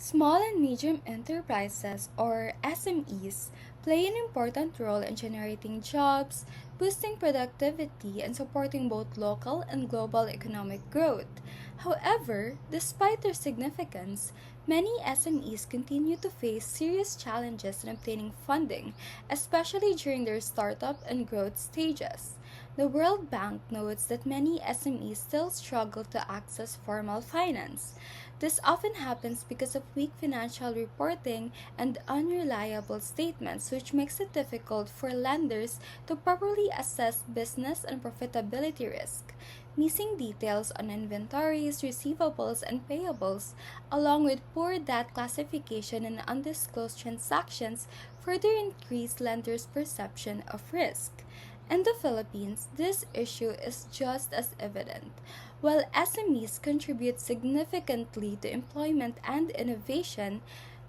Small and medium enterprises, or SMEs, play an important role in generating jobs, boosting productivity, and supporting both local and global economic growth. However, despite their significance, many SMEs continue to face serious challenges in obtaining funding, especially during their startup and growth stages. The World Bank notes that many SMEs still struggle to access formal finance. This often happens because of weak financial reporting and unreliable statements, which makes it difficult for lenders to properly assess business and profitability risk. Missing details on inventories, receivables, and payables, along with poor debt classification and undisclosed transactions, further increase lenders' perception of risk. In the Philippines, this issue is just as evident. While SMEs contribute significantly to employment and innovation,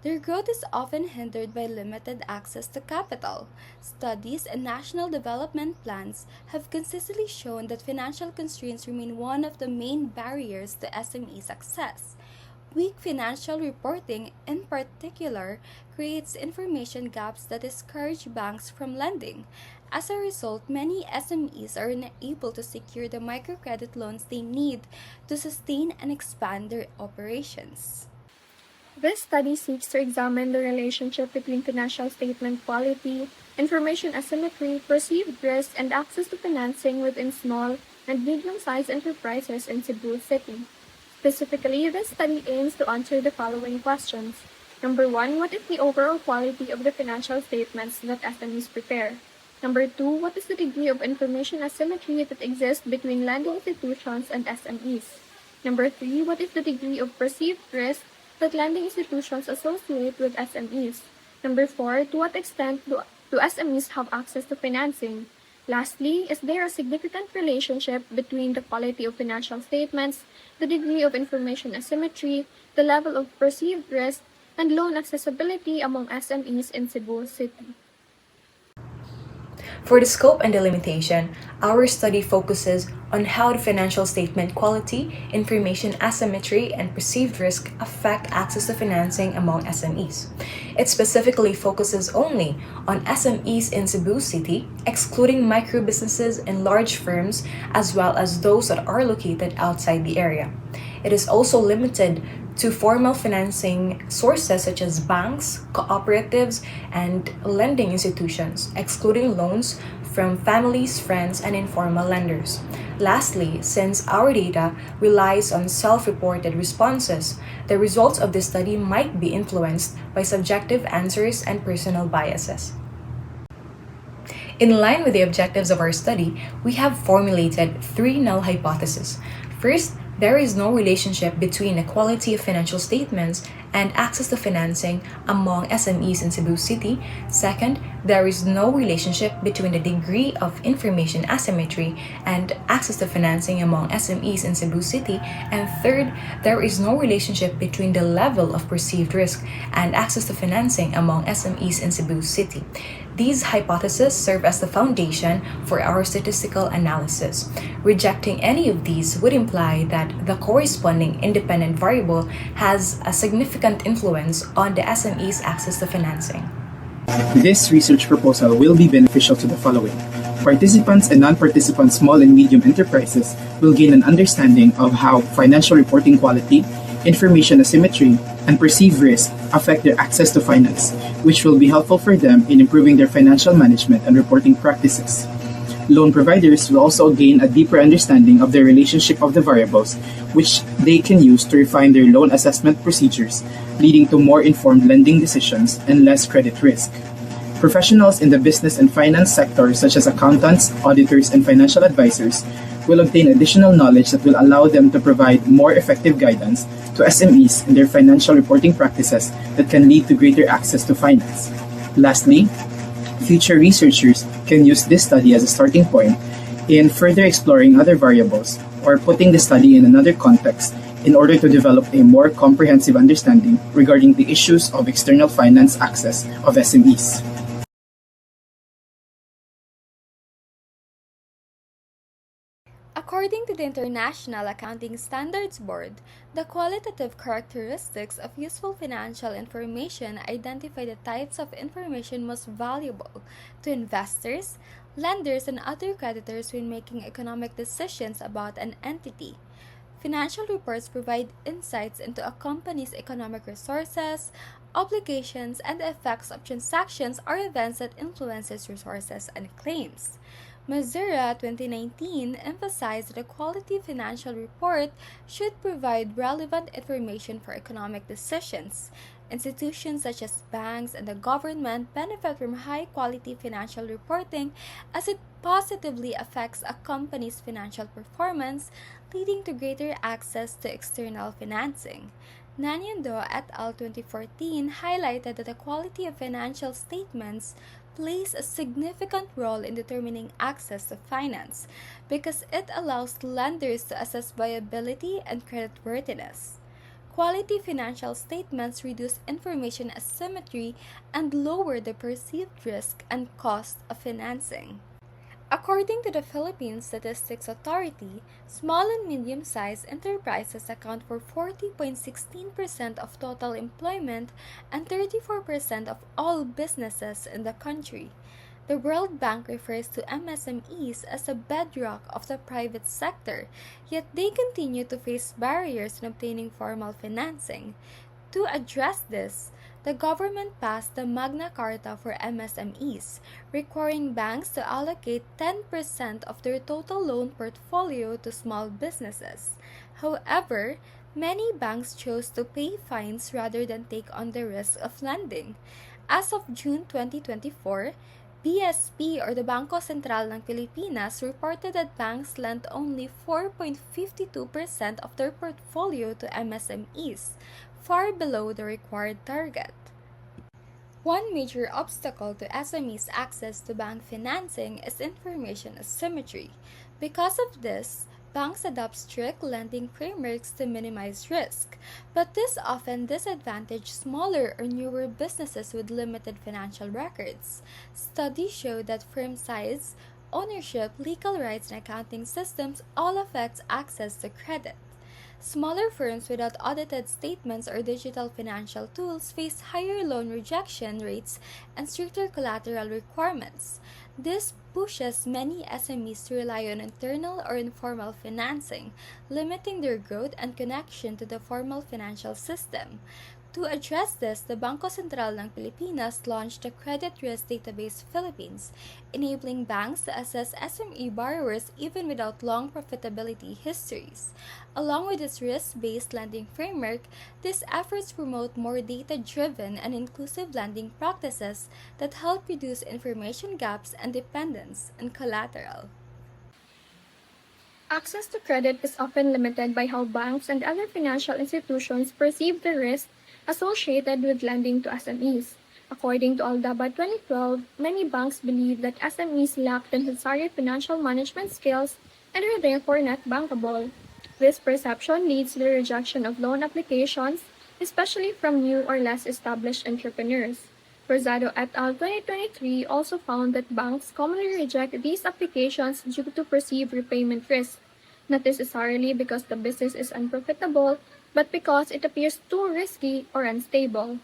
their growth is often hindered by limited access to capital. Studies and national development plans have consistently shown that financial constraints remain one of the main barriers to SME success. Weak financial reporting, in particular, creates information gaps that discourage banks from lending. As a result, many SMEs are unable to secure the microcredit loans they need to sustain and expand their operations. This study seeks to examine the relationship between financial statement quality, information asymmetry, perceived risk, and access to financing within small and medium-sized enterprises in Cebu City. Specifically, this study aims to answer the following questions. Number 1, what is the overall quality of the financial statements that SMEs prepare? Number 2, what is the degree of information asymmetry that exists between lending institutions and SMEs? Number 3, what is the degree of perceived risk that lending institutions associate with SMEs? Number 4, to what extent do SMEs have access to financing? Lastly, is there a significant relationship between the quality of financial statements, the degree of information asymmetry, the level of perceived risk, and loan accessibility among SMEs in Cebu City? For the scope and delimitation, our study focuses on how the financial statement quality, information asymmetry, and perceived risk affect access to financing among SMEs. It specifically focuses only on SMEs in Cebu City, excluding microbusinesses and large firms, as well as those that are located outside the area. It is also limited to formal financing sources such as banks, cooperatives, and lending institutions, excluding loans from families, friends, and informal lenders. Lastly, since our data relies on self-reported responses, the results of this study might be influenced by subjective answers and personal biases. In line with the objectives of our study, we have formulated 3 null hypotheses. First, there is no relationship between the quality of financial statements and access to financing among SMEs in Cebu City. Second, there is no relationship between the degree of information asymmetry and access to financing among SMEs in Cebu City. And third, there is no relationship between the level of perceived risk and access to financing among SMEs in Cebu City. These hypotheses serve as the foundation for our statistical analysis. Rejecting any of these would imply that the corresponding independent variable has a significant influence on the SME's access to financing. This research proposal will be beneficial to the following. Participants and non-participant small and medium enterprises will gain an understanding of how financial reporting quality, information asymmetry, and perceived risk affect their access to finance, which will be helpful for them in improving their financial management and reporting practices. Loan providers will also gain a deeper understanding of the relationship of the variables, which they can use to refine their loan assessment procedures, leading to more informed lending decisions and less credit risk. Professionals in the business and finance sector, such as accountants, auditors, and financial advisors, will obtain additional knowledge that will allow them to provide more effective guidance to SMEs in their financial reporting practices that can lead to greater access to finance. Lastly, future researchers can use this study as a starting point in further exploring other variables or putting the study in another context in order to develop a more comprehensive understanding regarding the issues of external finance access of SMEs. A According to the International Accounting Standards Board, the qualitative characteristics of useful financial information identify the types of information most valuable to investors, lenders, and other creditors when making economic decisions about an entity. Financial reports provide insights into a company's economic resources, obligations, and the effects of transactions or events that influence its resources and claims. Mazura 2019 emphasized that a quality financial report should provide relevant information for economic decisions. Institutions such as banks and the government benefit from high quality financial reporting as it positively affects a company's financial performance, leading to greater access to external financing. Nanyando et al. 2014 highlighted that the quality of financial statements plays a significant role in determining access to finance because it allows lenders to assess viability and creditworthiness. Quality financial statements reduce information asymmetry and lower the perceived risk and cost of financing. According to the Philippine Statistics Authority, small and medium-sized enterprises account for 40.16% of total employment and 34% of all businesses in the country. The World Bank refers to MSMEs as the bedrock of the private sector, yet they continue to face barriers in obtaining formal financing. To address this, the government passed the Magna Carta for MSMEs, requiring banks to allocate 10% of their total loan portfolio to small businesses. However, many banks chose to pay fines rather than take on the risk of lending. As of June 2024, BSP or the Bangko Sentral ng Pilipinas reported that banks lent only 4.52% of their portfolio to MSMEs, far below the required target. One major obstacle to SMEs' access to bank financing is information asymmetry. Because of this, banks adopt strict lending frameworks to minimize risk, but this often disadvantages smaller or newer businesses with limited financial records. Studies show that firm size, ownership, legal rights, and accounting systems all affect access to credit. Smaller firms without audited statements or digital financial tools face higher loan rejection rates and stricter collateral requirements. This pushes many SMEs to rely on internal or informal financing, limiting their growth and connection to the formal financial system. To address this, the Bangko Sentral ng Pilipinas launched the Credit Risk Database Philippines, enabling banks to assess SME borrowers even without long profitability histories. Along with its risk-based lending framework, these efforts promote more data-driven and inclusive lending practices that help reduce information gaps and dependence on collateral. Access to credit is often limited by how banks and other financial institutions perceive the risk associated with lending to SMEs. According to Aldaba 2012, many banks believe that SMEs lack the necessary financial management skills and are therefore not bankable. This perception leads to the rejection of loan applications, especially from new or less established entrepreneurs. Rosado et al. 2023 also found that banks commonly reject these applications due to perceived repayment risk, not necessarily because the business is unprofitable, but because it appears too risky or unstable.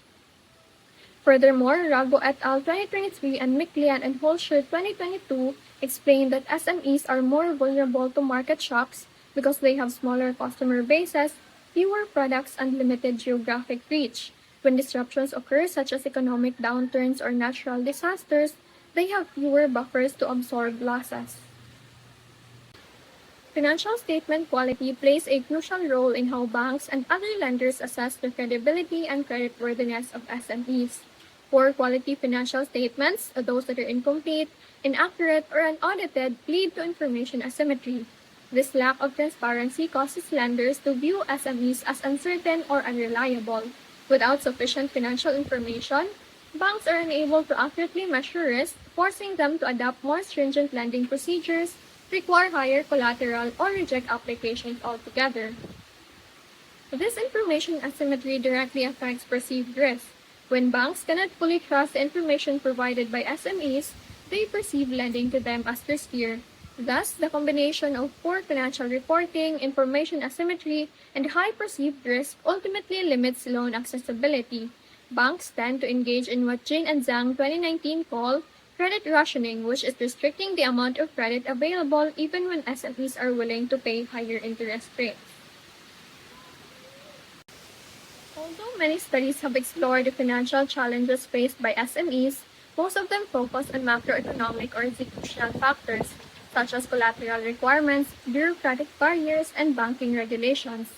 Furthermore, Rago et al. 2023 and Miklian and Holscher 2022 explained that SMEs are more vulnerable to market shocks because they have smaller customer bases, fewer products, and limited geographic reach. When disruptions occur, such as economic downturns or natural disasters, they have fewer buffers to absorb losses. Financial statement quality plays a crucial role in how banks and other lenders assess the credibility and creditworthiness of SMEs. Poor quality financial statements, those that are incomplete, inaccurate, or unaudited, lead to information asymmetry. This lack of transparency causes lenders to view SMEs as uncertain or unreliable. Without sufficient financial information, banks are unable to accurately measure risk, forcing them to adopt more stringent lending procedures, require higher collateral, or reject applications altogether. This information asymmetry directly affects perceived risk. When banks cannot fully trust the information provided by SMEs, they perceive lending to them as riskier. Thus, the combination of poor financial reporting, information asymmetry, and high perceived risk ultimately limits loan accessibility. Banks tend to engage in what Jane and Zhang 2019 call credit rationing, which is restricting the amount of credit available even when SMEs are willing to pay higher interest rates. Although many studies have explored the financial challenges faced by SMEs, most of them focus on macroeconomic or institutional factors, such as collateral requirements, bureaucratic barriers, and banking regulations.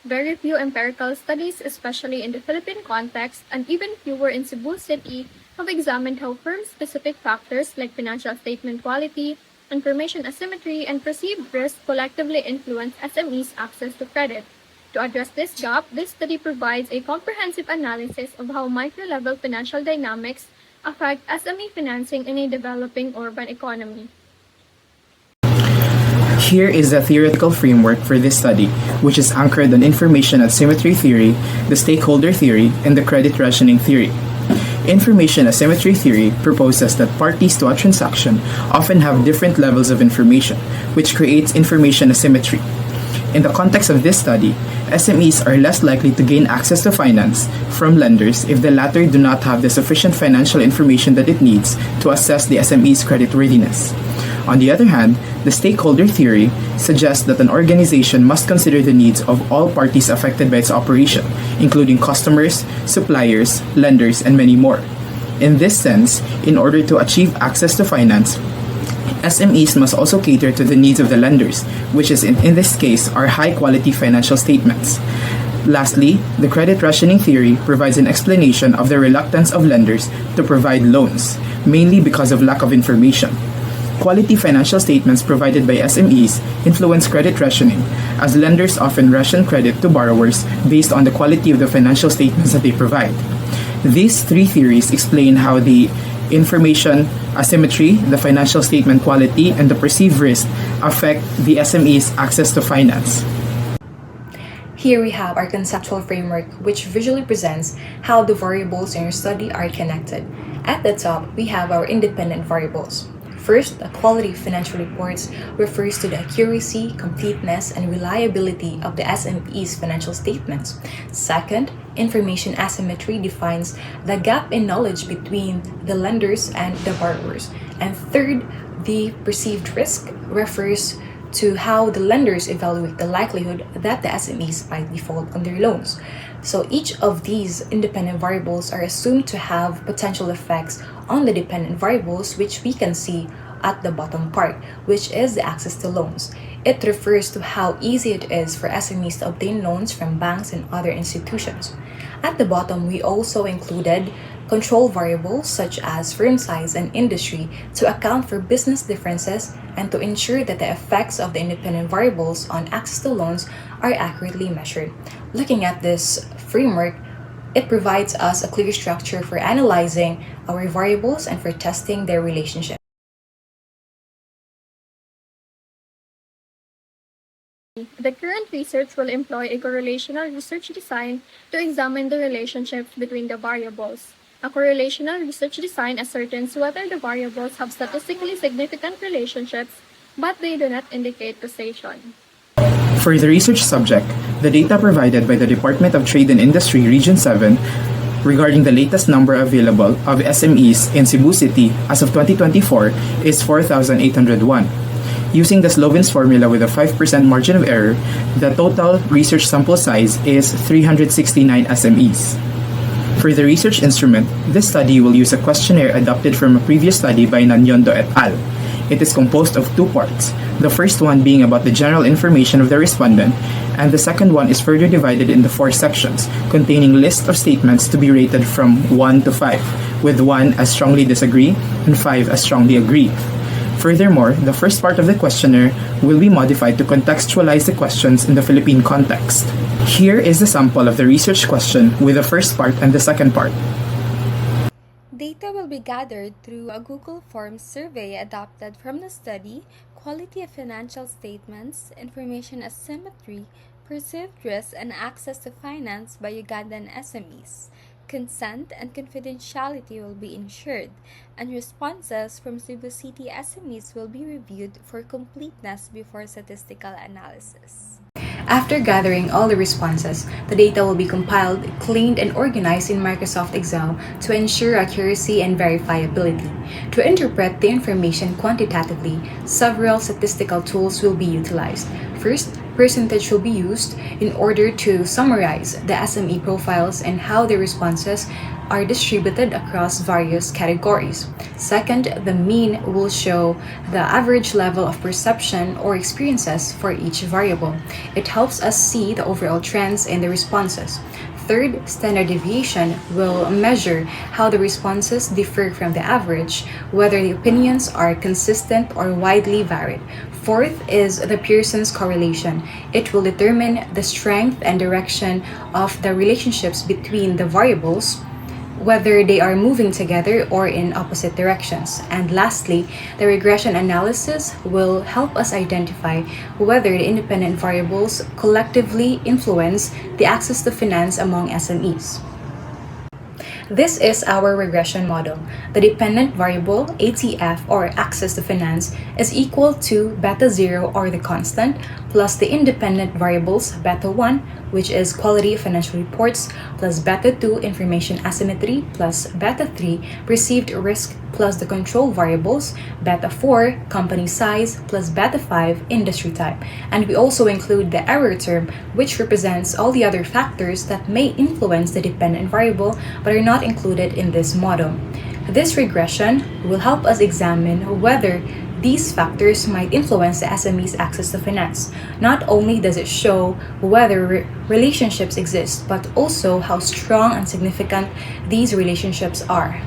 Very few empirical studies, especially in the Philippine context, and even fewer in Cebu City, have examined how firm-specific factors like financial statement quality, information asymmetry, and perceived risk collectively influence SMEs' access to credit. To address this gap, this study provides a comprehensive analysis of how micro-level financial dynamics affect SME financing in a developing urban economy. Here is the theoretical framework for this study, which is anchored on information asymmetry theory, the stakeholder theory, and the credit rationing theory. Information asymmetry theory proposes that parties to a transaction often have different levels of information, which creates information asymmetry. In the context of this study, SMEs are less likely to gain access to finance from lenders if the latter do not have the sufficient financial information that it needs to assess the SME's creditworthiness. On the other hand, the stakeholder theory suggests that an organization must consider the needs of all parties affected by its operation, including customers, suppliers, lenders, and many more. In this sense, in order to achieve access to finance, SMEs must also cater to the needs of the lenders, which is in this case are high-quality financial statements. Lastly, the credit rationing theory provides an explanation of the reluctance of lenders to provide loans, mainly because of lack of information. Quality financial statements provided by SMEs influence credit rationing, as lenders often ration credit to borrowers based on the quality of the financial statements that they provide. These three theories explain how the information asymmetry, the financial statement quality, and the perceived risk affect the SME's access to finance. Here we have our conceptual framework, which visually presents how the variables in your study are connected. At the top, we have our independent variables. First, the quality of financial reports refers to the accuracy, completeness, and reliability of the SME's financial statements. Second, information asymmetry defines the gap in knowledge between the lenders and the borrowers. And third, the perceived risk refers to how the lenders evaluate the likelihood that the SMEs might default on their loans. So each of these independent variables are assumed to have potential effects on the dependent variables, which we can see at the bottom part, which is the access to loans. It refers to how easy it is for SMEs to obtain loans from banks and other institutions. At the bottom, we also included control variables such as firm size and industry to account for business differences and to ensure that the effects of the independent variables on access to loans are accurately measured. Looking at this framework, it provides us a clear structure for analyzing our variables and for testing their relationship. The current research will employ a correlational research design to examine the relationships between the variables. A correlational research design ascertains whether the variables have statistically significant relationships, but they do not indicate causation. For the research subject, the data provided by the Department of Trade and Industry Region 7 regarding the latest number available of SMEs in Cebu City as of 2024 is 4,801. Using the Sloven's formula with a 5% margin of error, the total research sample size is 369 SMEs. For the research instrument, this study will use a questionnaire adopted from a previous study by Nanyondo et al. It is composed of two parts, the first one being about the general information of the respondent, and the second one is further divided into 4 sections, containing lists of statements to be rated from 1 to 5, with 1 as strongly disagree and 5 as strongly agree. Furthermore, the first part of the questionnaire will be modified to contextualize the questions in the Philippine context. Here is the sample of the research question with the first part and the second part. Data will be gathered through a Google Forms survey adopted from the study, quality of financial statements, information asymmetry, perceived risk, and access to finance by Ugandan SMEs. consent and confidentiality will be ensured, and responses from Cebu City SMEs will be reviewed for completeness before statistical analysis. After gathering all the responses, the data will be compiled, cleaned, and organized in Microsoft Excel to ensure accuracy and verifiability. To interpret the information quantitatively, several statistical tools will be utilized. First, percentage will be used in order to summarize the SME profiles and how the responses are distributed across various categories. Second, the mean will show the average level of perception or experiences for each variable. It helps us see the overall trends in the responses. Third, standard deviation will measure how the responses differ from the average, whether the opinions are consistent or widely varied. Fourth is the Pearson's correlation. It will determine the strength and direction of the relationships between the variables, whether they are moving together or in opposite directions. And lastly, the regression analysis will help us identify whether the independent variables collectively influence the access to finance among SMEs. This is our regression model. The dependent variable, ATF, or access to finance, is equal to beta 0, or the constant, plus the independent variables, beta 1, which is quality of financial reports, plus beta 2, information asymmetry, plus beta 3, perceived risk, plus the control variables, beta 4, company size, plus beta 5, industry type. And we also include the error term, which represents all the other factors that may influence the dependent variable but are not included in this model. This regression will help us examine whether these factors might influence the SME's access to finance. Not only does it show whether relationships exist, but also how strong and significant these relationships are.